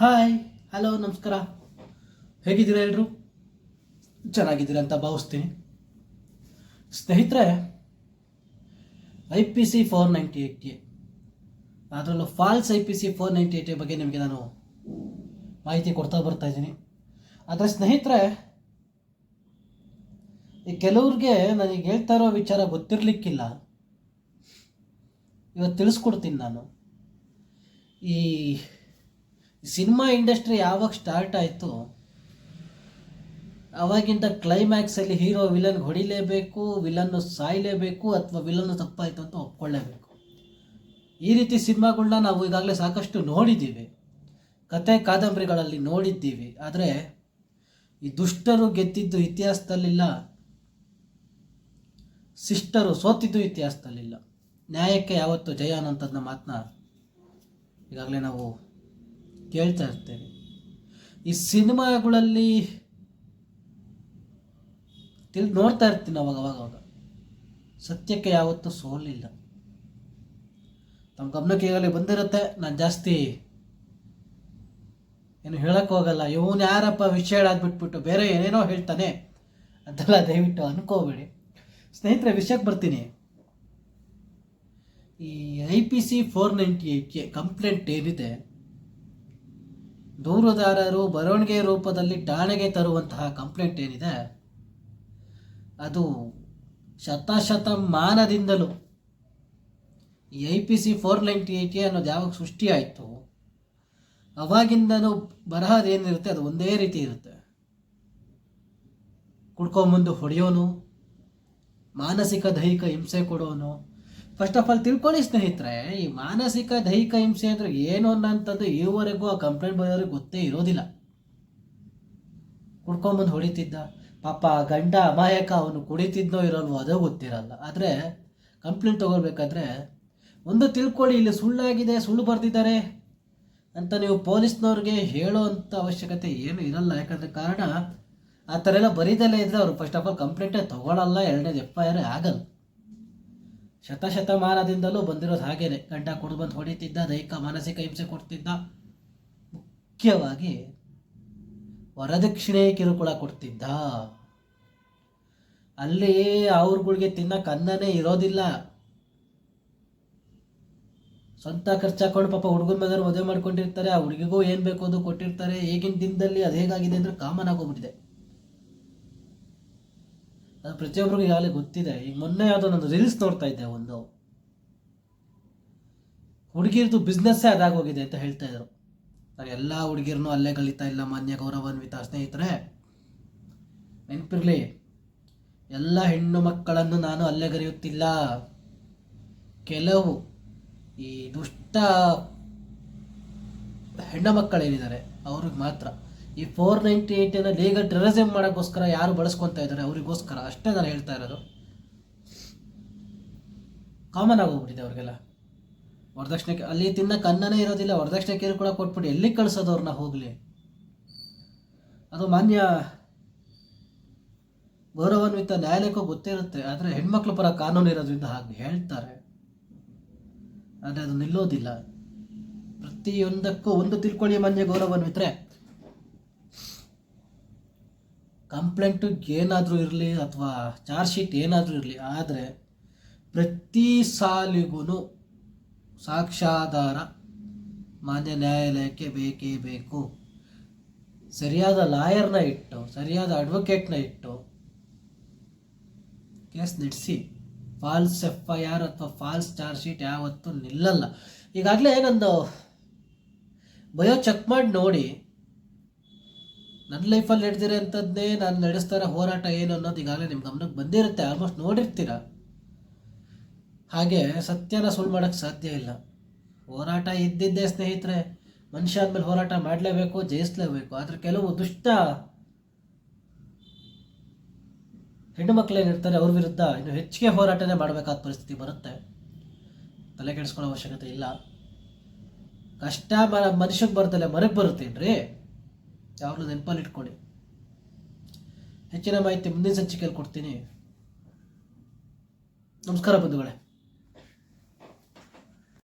Hi, hello, ನಮಸ್ಕಾರ. ಹೇಗಿದ್ದೀರಾ ಎಲ್ಲರೂ? ಚೆನ್ನಾಗಿದ್ದೀರಾ ಅಂತ ಭಾವಿಸ್ತೀನಿ. ಸ್ನೇಹಿತರೆ, IPC 498A, ಅದರಲ್ಲೂ ಫಾಲ್ಸ್ IPC 498A ಬಗ್ಗೆ ನಿಮಗೆ ನಾನು ಮಾಹಿತಿ ಕೊಡ್ತಾ ಬರ್ತಾ ಇದ್ದೀನಿ. ಆದರೆ ಸ್ನೇಹಿತರೆ, ಈ ಕೆಲವ್ರಿಗೆ ನನಗೆ ಹೇಳ್ತಾ ಇರೋ ವಿಚಾರ ಗೊತ್ತಿರಲಿಕ್ಕಿಲ್ಲ. ಇವತ್ತು ತಿಳಿಸ್ಕೊಡ್ತೀನಿ ನಾನು. ಈ ಸಿನಿಮಾ ಇಂಡಸ್ಟ್ರಿ ಯಾವಾಗ ಸ್ಟಾರ್ಟ್ ಆಯಿತು ಅವಾಗಿಂದ ಕ್ಲೈಮ್ಯಾಕ್ಸಲ್ಲಿ ಹೀರೋ ವಿಲನ್ಗೆ ಹೊಡಿಲೇಬೇಕು, ವಿಲನ್ನು ಸಾಯಲೇಬೇಕು, ಅಥವಾ ವಿಲನ್ನು ತಪ್ಪಾಯಿತು ಅಂತ ಒಪ್ಕೊಳ್ಳೇಬೇಕು. ಈ ರೀತಿ ಸಿನಿಮಾಗಳನ್ನ ನಾವು ಈಗಾಗಲೇ ಸಾಕಷ್ಟು ನೋಡಿದ್ದೀವಿ, ಕತೆ ಕಾದಂಬರಿಗಳಲ್ಲಿ ನೋಡಿದ್ದೀವಿ. ಆದರೆ ಈ ದುಷ್ಟರು ಗೆದ್ದಿದ್ದು ಇತಿಹಾಸದಲ್ಲಿಲ್ಲ, ಶಿಷ್ಟರು ಸೋತಿದ್ದು ಇತಿಹಾಸದಲ್ಲಿಲ್ಲ. ನ್ಯಾಯಕ್ಕೆ ಯಾವತ್ತು ಜಯ ಅನ್ನೋಂಥದ್ದನ್ನ ಮಾತನ್ನ ಈಗಾಗಲೇ ನಾವು ಕೇಳ್ತಾ ಇರ್ತೇವೆ. ಈ ಸಿನಿಮಾಗಳಲ್ಲಿ ನೋಡ್ತಾ ಇರ್ತೀನಿ ಅವಾಗ ಸತ್ಯಕ್ಕೆ ಯಾವತ್ತೂ ಸೋಲಿಲ್ಲ. ತಮ್ಮ ಗಮನಕ್ಕೆ ಈಗಾಗಲೇ ಬಂದಿರುತ್ತೆ. ನಾನು ಜಾಸ್ತಿ ಏನು ಹೇಳಕ್ಕೆ ಹೋಗಲ್ಲ. ಇವನು ಯಾರಪ್ಪ ವಿಷಯ ಹೇಳಾದ್ಬಿಟ್ಬಿಟ್ಟು ಬೇರೆ ಏನೇನೋ ಹೇಳ್ತಾನೆ ಅಂತೆಲ್ಲ ದಯವಿಟ್ಟು ಅನ್ಕೋಬೇಡಿ. ಸ್ನೇಹಿತರೆ, ವಿಷಯಕ್ಕೆ ಬರ್ತೀನಿ. ಈ IPC 498 ಕಂಪ್ಲೇಂಟ್ ಏನಿದೆ, ದೂರುದಾರರು ಬರವಣಿಗೆ ರೂಪದಲ್ಲಿ ಠಾಣೆಗೆ ತರುವಂತಹ ಕಂಪ್ಲೇಂಟ್ ಏನಿದೆ, ಅದು ಶತಮಾನದಿಂದಲೂ ಈ IPC 498 ಅನ್ನೋದು ಯಾವಾಗ ಸೃಷ್ಟಿಯಾಯಿತು ಅವಾಗಿಂದನೂ ಬರಹದೇನಿರುತ್ತೆ ಅದು ಒಂದೇ ರೀತಿ ಇರುತ್ತೆ. ಕುಡ್ಕೊಂಬಂದು ಹೊಡೆಯೋನು, ಮಾನಸಿಕ ದೈಹಿಕ ಹಿಂಸೆ ಕೊಡೋನು. ಫಸ್ಟ್ ಆಫ್ ಆಲ್ ತಿಳ್ಕೊಳ್ಳಿ ಸ್ನೇಹಿತರೆ, ಈ ಮಾನಸಿಕ ದೈಹಿಕ ಹಿಂಸೆ ಅಂದರೆ ಏನು ಅನ್ನೋಂಥದ್ದು ಈವರೆಗೂ ಆ ಕಂಪ್ಲೇಂಟ್ ಬರೋರಿಗೆ ಗೊತ್ತೇ ಇರೋದಿಲ್ಲ. ಕುಡ್ಕೊಂಬಂದು ಹೊಡಿತಿದ್ದ, ಪಾಪ ಗಂಡ ಅಮಾಯಕ, ಅವನು ಕುಡಿತಿದ್ನೋ ಇರೋಲ್ವೋ ಅದೋ ಗೊತ್ತಿರಲ್ಲ. ಆದರೆ ಕಂಪ್ಲೇಂಟ್ ತಗೊಳ್ಬೇಕಾದ್ರೆ ಒಂದು ತಿಳ್ಕೊಳ್ಳಿ, ಇಲ್ಲಿ ಸುಳ್ಳಾಗಿದೆ, ಸುಳ್ಳು ಬರೆದಿದ್ದಾರೆ ಅಂತ ನೀವು ಪೊಲೀಸ್ನವ್ರಿಗೆ ಹೇಳೋ ಅಂಥ ಅವಶ್ಯಕತೆ ಏನು ಇರಲ್ಲ. ಯಾಕಂದರೆ ಕಾರಣ ಆ ಥರ ಎಲ್ಲ ಬರೀದಲ್ಲೇ ಇದ್ದರೆ ಅವರು ಫಸ್ಟ್ ಆಫ್ ಆಲ್ ಕಂಪ್ಲೇಂಟೇ ತಗೊಳ್ಳಲ್ಲ, ಎರಡನೇದು FIR ಆಗಲ್ಲ. ಶತಮಾನದಿಂದಲೂ ಬಂದಿರೋದು ಹಾಗೇನೆ. ಗಂಡ ಕುಡಿದು ಬಂದು ಹೊಡಿತಿದ್ದ, ದೈಹಿಕ ಮಾನಸಿಕ ಹಿಂಸೆ ಕೊಡ್ತಿದ್ದ, ಮುಖ್ಯವಾಗಿ ವರದಕ್ಷಿಣೆ ಕಿರುಕುಳ ಕೊಡ್ತಿದ್ದ. ಅಲ್ಲಿ ಅವ್ರಗಳಿಗೆ ತಿನ್ನಕ್ಕೆ ಅನ್ನನೇ ಇರೋದಿಲ್ಲ. ಸ್ವಂತ ಖರ್ಚಾಕೊಂಡು ಪಾಪ ಹುಡುಗನ ಮಗನ ಮದುವೆ ಮಾಡ್ಕೊಂಡಿರ್ತಾರೆ, ಆ ಹುಡುಗಿಗೂ ಏನು ಬೇಕು ಅದು ಕೊಟ್ಟಿರ್ತಾರೆ. ಈಗಿನ ದಿನದಲ್ಲಿ ಅದು ಹೇಗಾಗಿದೆ ಅಂದರೆ ಕಾಮನ್ ಆಗೋಗ್ಬಿಟ್ಟಿದೆ. ಅದು ಪ್ರತಿಯೊಬ್ಬರಿಗೂ ಈಗಾಗಲೇ ಗೊತ್ತಿದೆ. ಈಗ ಮೊನ್ನೆ ಯಾವುದೋ ನಾನು ರೀಲ್ಸ್ ನೋಡ್ತಾ ಇದ್ದೆ, ಒಂದು ಹುಡುಗಿರ್ದು ಬಿಸ್ನೆಸ್ಸೇ ಅದಾಗೋಗಿದೆ ಅಂತ ಹೇಳ್ತಾ ಇದ್ರು. ನಾನು ಎಲ್ಲ ಹುಡುಗಿರನ್ನು ಅಲ್ಲೇ ಕಲಿತಾ ಇಲ್ಲ ಮಾನ್ಯ ಗೌರವಾನ್ವಿತ ಸ್ನೇಹಿತರೆ, ನೆನಪಿರಲಿ, ಎಲ್ಲ ಹೆಣ್ಣು ಮಕ್ಕಳನ್ನು ನಾನು ಅಲ್ಲೇ ಕರೆಯುತ್ತಿಲ್ಲ. ಕೆಲವು ಈ ದುಷ್ಟ ಹೆಣ್ಣು ಮಕ್ಕಳೇನಿದ್ದಾರೆ ಅವ್ರಿಗೆ ಮಾತ್ರ ಈ 498 ಲೀಗಲ್ ಟೆರರಿಸಮ್ ಮಾಡೋಕ್ಕೋಸ್ಕರ ಯಾರು ಬಳಸ್ಕೊತಾ ಇದ್ದಾರೆ ಅವರಿಗೋಸ್ಕರ ಅಷ್ಟೇ ನಾನು ಹೇಳ್ತಾ ಇರೋದು. ಕಾಮನ್ ಆಗೋಗ್ಬಿಟ್ಟಿದೆ ಅವ್ರಿಗೆಲ್ಲ. ವರದಕ್ಷಿಣೆ ಅಲ್ಲಿ ತಿನ್ನಕ್ಕೆ ಅನ್ನನೇ ಇರೋದಿಲ್ಲ, ವರದಕ್ಷಿಣೆ ಕಿರುಕುಳ ಕೊಟ್ಬಿಟ್ಟು ಎಲ್ಲಿಗೆ ಕಳಿಸೋದು ಅವ್ರನ್ನ ಹೋಗಲಿ? ಅದು ಮಾನ್ಯ ಗೌರವಾನ್ವಿತ ನ್ಯಾಯಾಲಯಕ್ಕೂ ಗೊತ್ತಿರುತ್ತೆ. ಆದರೆ ಹೆಣ್ಮಕ್ಳ ಪರ ಕಾನೂನು ಇರೋದ್ರಿಂದ ಹಾಗೆ ಹೇಳ್ತಾರೆ. ಆದರೆ ಅದು ನಿಲ್ಲೋದಿಲ್ಲ. ಪ್ರತಿಯೊಂದಕ್ಕೂ ಒಂದು ತಿಳ್ಕೊಳ್ಳಿ ಮಾನ್ಯ ಗೌರವಾನ್ವಿತರೆ, ಕಂಪ್ಲೇಂಟು ಏನಾದರೂ ಇರಲಿ ಅಥವಾ ಚಾರ್ಜ್ ಶೀಟ್ ಏನಾದರೂ ಇರಲಿ, ಆದರೆ ಪ್ರತಿ ಸಾಲಿಗೂ ಸಾಕ್ಷ್ಯಾಧಾರ ಮಾನ್ಯ ನ್ಯಾಯಾಲಯಕ್ಕೆ ಬೇಕೇ ಬೇಕು. ಸರಿಯಾದ ಲಾಯರ್ನ ಇಟ್ಟು, ಸರಿಯಾದ ಅಡ್ವೊಕೇಟ್ನ ಇಟ್ಟು ಕೇಸ್ ನಡೆಸಿ. ಫಾಲ್ಸ್ FIR ಅಥವಾ ಫಾಲ್ಸ್ ಚಾರ್ಜ್ ಶೀಟ್ ಯಾವತ್ತೂ ನಿಲ್ಲಲ್ಲ. ಈಗಾಗಲೇ ನಂದು ಬಯೋ ಚೆಕ್ ಮಾಡಿ ನೋಡಿ, ನನ್ನ ಲೈಫಲ್ಲಿ ನಡೆದಿರೋ ಅಂಥದ್ದೇ ನಾನು ನಡೆಸ್ತಾ ಇರೋ ಹೋರಾಟ ಏನು ಅನ್ನೋದು ಈಗಾಗಲೇ ನಿಮ್ಮ ಗಮನಕ್ಕೆ ಬಂದಿರುತ್ತೆ, ಆಲ್ಮೋಸ್ಟ್ ನೋಡಿರ್ತೀರ. ಹಾಗೆ ಸತ್ಯನ ಸುಳ್ಳು ಮಾಡೋಕ್ಕೆ ಸಾಧ್ಯ ಇಲ್ಲ. ಹೋರಾಟ ಇದ್ದಿದ್ದೇ ಸ್ನೇಹಿತರೆ, ಮನುಷ್ಯ ಆದಮೇಲೆ ಹೋರಾಟ ಮಾಡಲೇಬೇಕು, ಜಯಿಸಲೇಬೇಕು. ಆದರೆ ಕೆಲವು ದುಷ್ಟ ಹೆಣ್ಣು ಮಕ್ಕಳೇನಿರ್ತಾರೆ ಅವ್ರ ವಿರುದ್ಧ ಇನ್ನು ಹೆಚ್ಚಿಗೆ ಹೋರಾಟನೇ ಮಾಡಬೇಕಾದ ಪರಿಸ್ಥಿತಿ ಬರುತ್ತೆ. ತಲೆ ಕೆಡಿಸ್ಕೊಳ್ಳೋ ಅವಶ್ಯಕತೆ ಇಲ್ಲ. ಕಷ್ಟ ಮನುಷ್ಯಕ್ಕೆ ಬರ್ತಲ್ಲ, ಮರಕ್ಕೆ ಬರುತ್ತೇನ್ರಿ? ಯಾವಾಗಲೂ ನೆನಪಲ್ಲಿ ಇಟ್ಕೊಳ್ಳಿ. ಹೆಚ್ಚಿನ ಮಾಹಿತಿ ಮುಂದಿನ ಸಂಚಿಕೆಯಲ್ಲಿ ಕೊಡ್ತೀನಿ. ನಮಸ್ಕಾರ ಬಂಧುಗಳೇ.